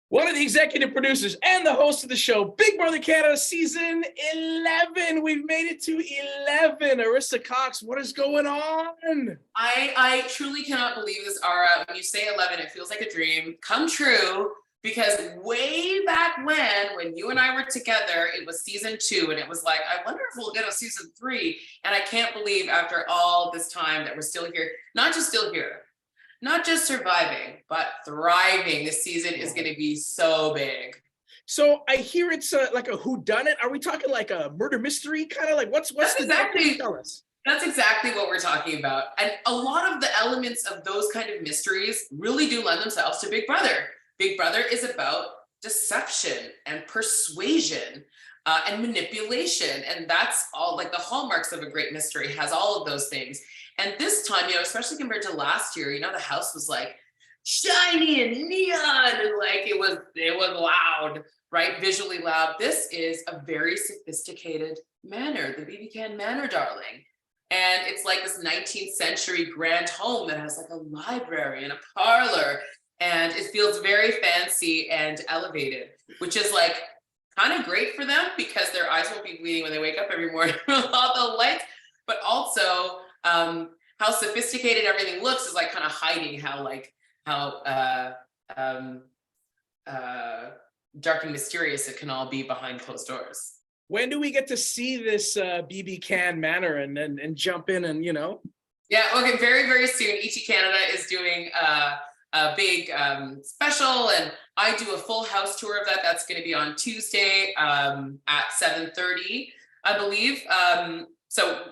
One of the executive producers and the host of the show, Big Brother Canada Season 11. We've made it to 11. Arisa Cox, what is going on? I truly cannot believe this, Ara. When you say 11, it feels like a dream come true, because way back when you and I were together, it was season 2, and it was like, I wonder if we'll get a season 3. And I can't believe after all this time that we're still here, not just still here, not just surviving, but thriving. This season is going to be so big. So I hear it's like a whodunit. Are we talking like a murder mystery kind of like what's the exactly tell us? That's exactly what we're talking about. And a lot of the elements of those kind of mysteries really do lend themselves to Big Brother. Big Brother is about deception and persuasion and manipulation. And that's all, like, the hallmarks of a great mystery has all of those things. And this time, especially compared to last year, the house was like shiny and neon, and like it was loud, right? Visually loud. This is a very sophisticated manor, the BBCAN manor, darling. And it's like this 19th century grand home that has like a library and a parlor, and it feels very fancy and elevated, which is like kind of great for them because their eyes won't be bleeding when they wake up every morning with all the lights. But also how sophisticated everything looks is like kind of hiding how dark and mysterious it can all be behind closed doors. When do we get to see this BBCAN manor and jump in and Yeah, okay, very, very soon. Ichi Canada is doing a big special, and I do a full house tour of that. That's going to be on Tuesday at 7:30, I believe. So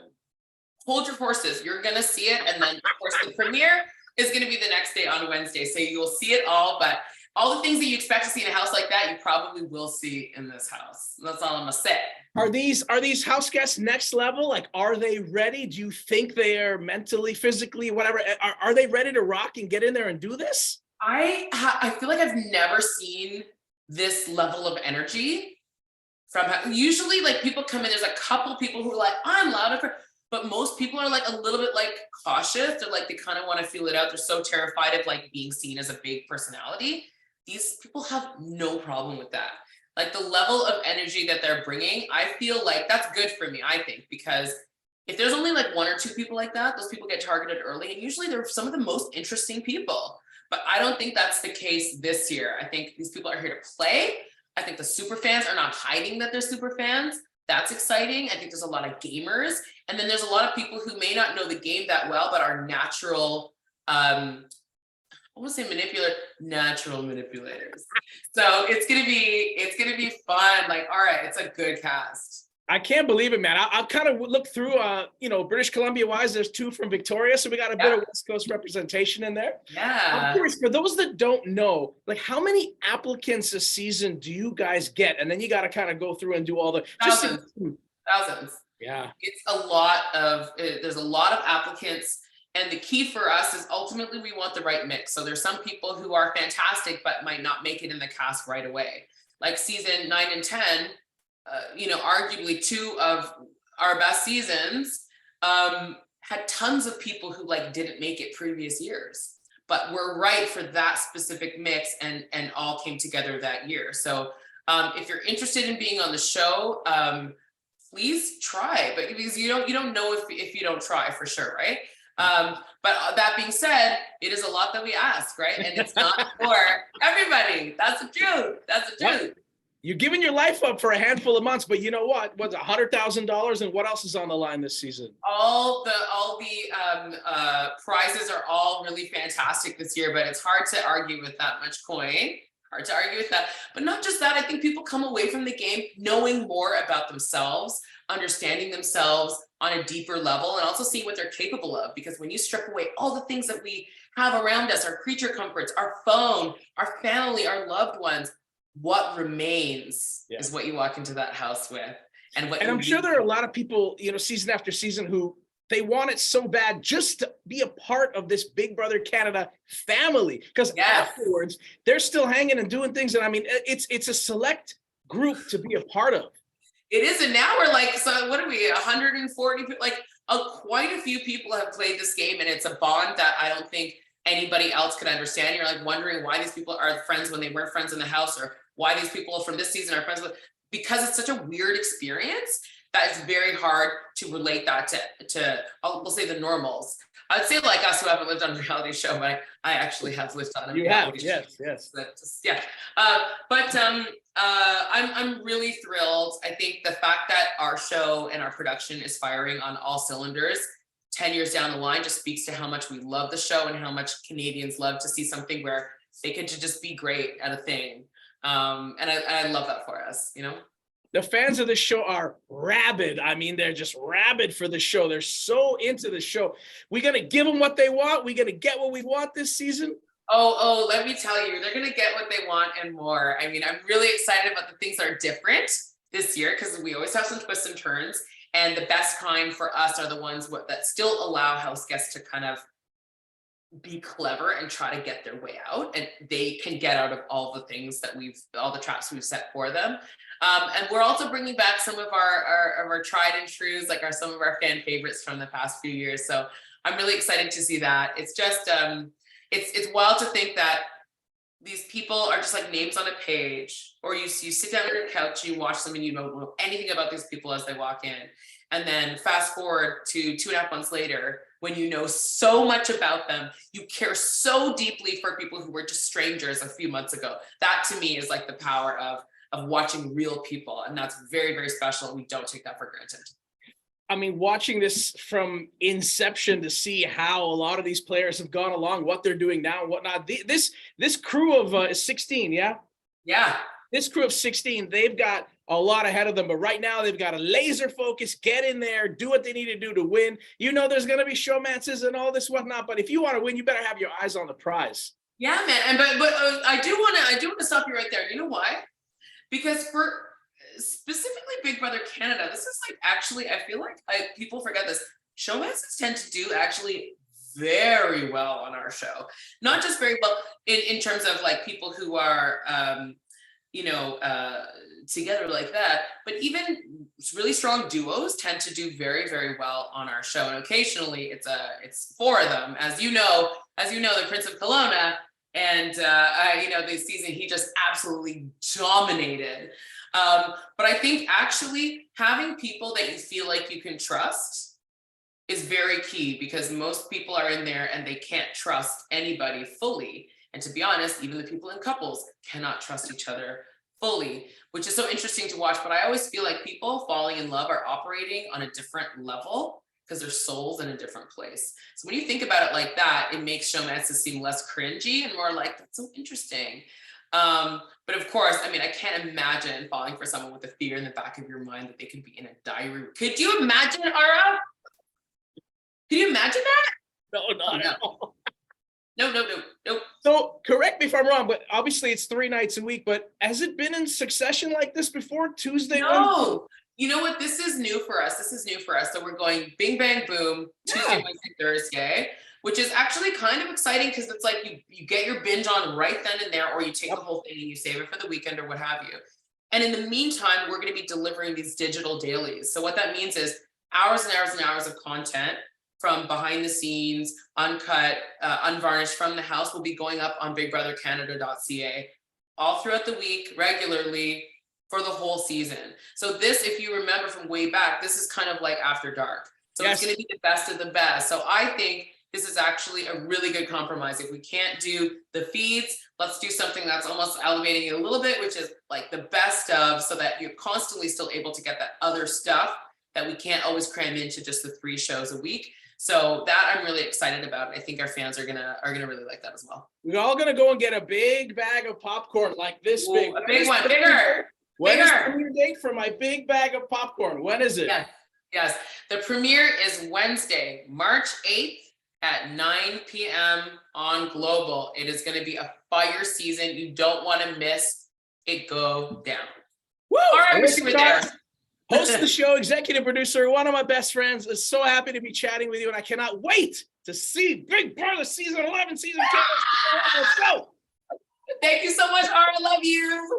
hold your horses. You're going to see it. And then, of course, the premiere is going to be the next day on Wednesday. So you'll see it all. But all the things that you expect to see in a house like that, you probably will see in this house. That's all I'm going to say. Are these house guests next level? Like, are they ready? Do you think they are mentally, physically, whatever? Are they ready to rock and get in there and do this? I feel like I've never seen this level of energy from, usually like people come in, there's a couple people who are like, I'm loud, but most people are like a little bit like cautious. They're like, they kind of want to feel it out. They're so terrified of like being seen as a big personality. These people have no problem with that. Like the level of energy that they're bringing, I feel like that's good for me, I think, because if there's only like 1 or 2 people like that, those people get targeted early, and usually they're some of the most interesting people. But I don't think that's the case this year. I think these people are here to play. I think the super fans are not hiding that they're super fans. That's exciting. I think there's a lot of gamers. And then there's a lot of people who may not know the game that well, but are natural, I want to say natural manipulators. So it's gonna be fun. Like, all right, it's a good cast. I can't believe it, man. I'll kind of look through, British Columbia wise, there's 2 from Victoria. So we got a bit of West Coast representation in there. Yeah. I'm curious, for those that don't know, like, how many applicants a season do you guys get? And then you got to kind of go through and do all the thousands. Yeah. It's there's a lot of applicants. And the key for us is ultimately we want the right mix. So there's some people who are fantastic, but might not make it in the cast right away. Like season 9 and 10, arguably 2 of our best seasons, had tons of people who like didn't make it previous years, but were right for that specific mix and all came together that year. So if you're interested in being on the show, please try, but because you don't know if you don't try, for sure, right? But that being said, it is a lot that we ask, right? And it's not for everybody. That's the truth. That's the truth. You're giving your life up for a handful of months, but you know what? What's $100,000, and what else is on the line this season? All the prizes are all really fantastic this year, but it's hard to argue with that much coin. Hard to argue with that. But not just that, I think people come away from the game knowing more about themselves, understanding themselves on a deeper level, and also seeing what they're capable of. Because when you strip away all the things that we have around us, our creature comforts, our phone, our family, our loved ones, what remains is what you walk into that house with. And I'm sure there are a lot of people, season after season, who they want it so bad just to be a part of this Big Brother Canada family. Because afterwards, they're still hanging and doing things. And I mean, it's a select group to be a part of. It is, and now we're like, so what are we, 140 people? Like, quite a few people have played this game, and it's a bond that I don't think anybody else could understand. You're like wondering why these people are friends when they weren't friends in the house, or why these people from this season are friends with, because it's such a weird experience that it's very hard to relate that to we'll say the normals. I'd say like us who haven't lived on a reality show, but I actually have lived on a reality show. Yes. Just, yeah. I'm really thrilled. I think the fact that our show and our production is firing on all cylinders 10 years down the line just speaks to how much we love the show and how much Canadians love to see something where they could just be great at a thing. And I love that for us, you know? The fans of the show are rabid. I mean, they're just rabid for the show. They're so into the show. We're going to give them what they want. We're going to get what we want this season. Oh, let me tell you, they're going to get what they want and more. I mean, I'm really excited about the things that are different this year, because we always have some twists and turns. And the best kind for us are the ones that still allow house guests to kind of be clever and try to get their way out, and they can get out of all the things that all the traps we've set for them. And we're also bringing back some of our tried and trues, like some of our fan favorites from the past few years. So I'm really excited to see that. It's just, it's wild to think that these people are just like names on a page, or you sit down on your couch, you watch them, and you don't know anything about these people as they walk in. And then fast forward to 2.5 months later, when you know so much about them, you care so deeply for people who were just strangers a few months ago. That to me is like the power of watching real people. And that's very, very special. We don't take that for granted. I mean, watching this from inception to see how a lot of these players have gone along, what they're doing now and whatnot. This crew of 16, yeah? Yeah. This crew of 16, they've got a lot ahead of them, but right now they've got a laser focus, get in there, do what they need to do to win. You know, there's going to be showmances and all this whatnot, but if you want to win, you better have your eyes on the prize. Yeah, man. And but I do want to stop you right there. You know why? Because for specifically Big Brother Canada, this is like, actually, I feel like people forget this. Showmances tend to do actually very well on our show. Not just very well in terms of like people who are, together like that, but even really strong duos tend to do very, very well on our show. And occasionally it's four of them, as you know, the Prince of Kelowna, and this season he just absolutely dominated. But I think actually having people that you feel like you can trust is very key, because most people are in there and they can't trust anybody fully. And to be honest, even the people in couples cannot trust each other fully, which is so interesting to watch. But I always feel like people falling in love are operating on a different level because their soul's in a different place. So when you think about it like that, it makes showmances seem less cringy and more like, that's so interesting. But of course, I mean, I can't imagine falling for someone with a fear in the back of your mind that they could be in a diary. Could you imagine, Ara? Could you imagine that? No, not at all. No. So correct me if I'm wrong, but obviously it's 3 nights a week, but has it been in succession like this before? Tuesday? No. Wednesday? You know what? This is new for us. So we're going bing, bang, boom, Tuesday, Wednesday, Thursday, which is actually kind of exciting, because it's like you get your binge on right then and there, or you take the whole thing and you save it for the weekend or what have you. And in the meantime, we're going to be delivering these digital dailies. So what that means is hours and hours and hours of content from behind the scenes, uncut, unvarnished from the house, will be going up on bigbrothercanada.ca all throughout the week, regularly, for the whole season. So this, if you remember from way back, this is kind of like After Dark. So It's going to be the best of the best. So I think this is actually a really good compromise. If we can't do the feeds, let's do something that's almost elevating it a little bit, which is like the best of, so that you're constantly still able to get that other stuff that we can't always cram into just the 3 shows a week. So that I'm really excited about. I think our fans are gonna really like that as well. We're all gonna go and get a big bag of popcorn, like this. Ooh, a big one, bigger. When is the premiere date for my big bag of popcorn? When is it? Yes. The premiere is Wednesday, March 8th at 9 p.m. on Global. It is going to be a fire season. You don't want to miss it go down. Woo! All right, we're there. Host of the show, executive producer, one of my best friends, is so happy to be chatting with you, and I cannot wait to see Big Brother season 11, season 10. Let's go. Thank you so much, Ara. I love you.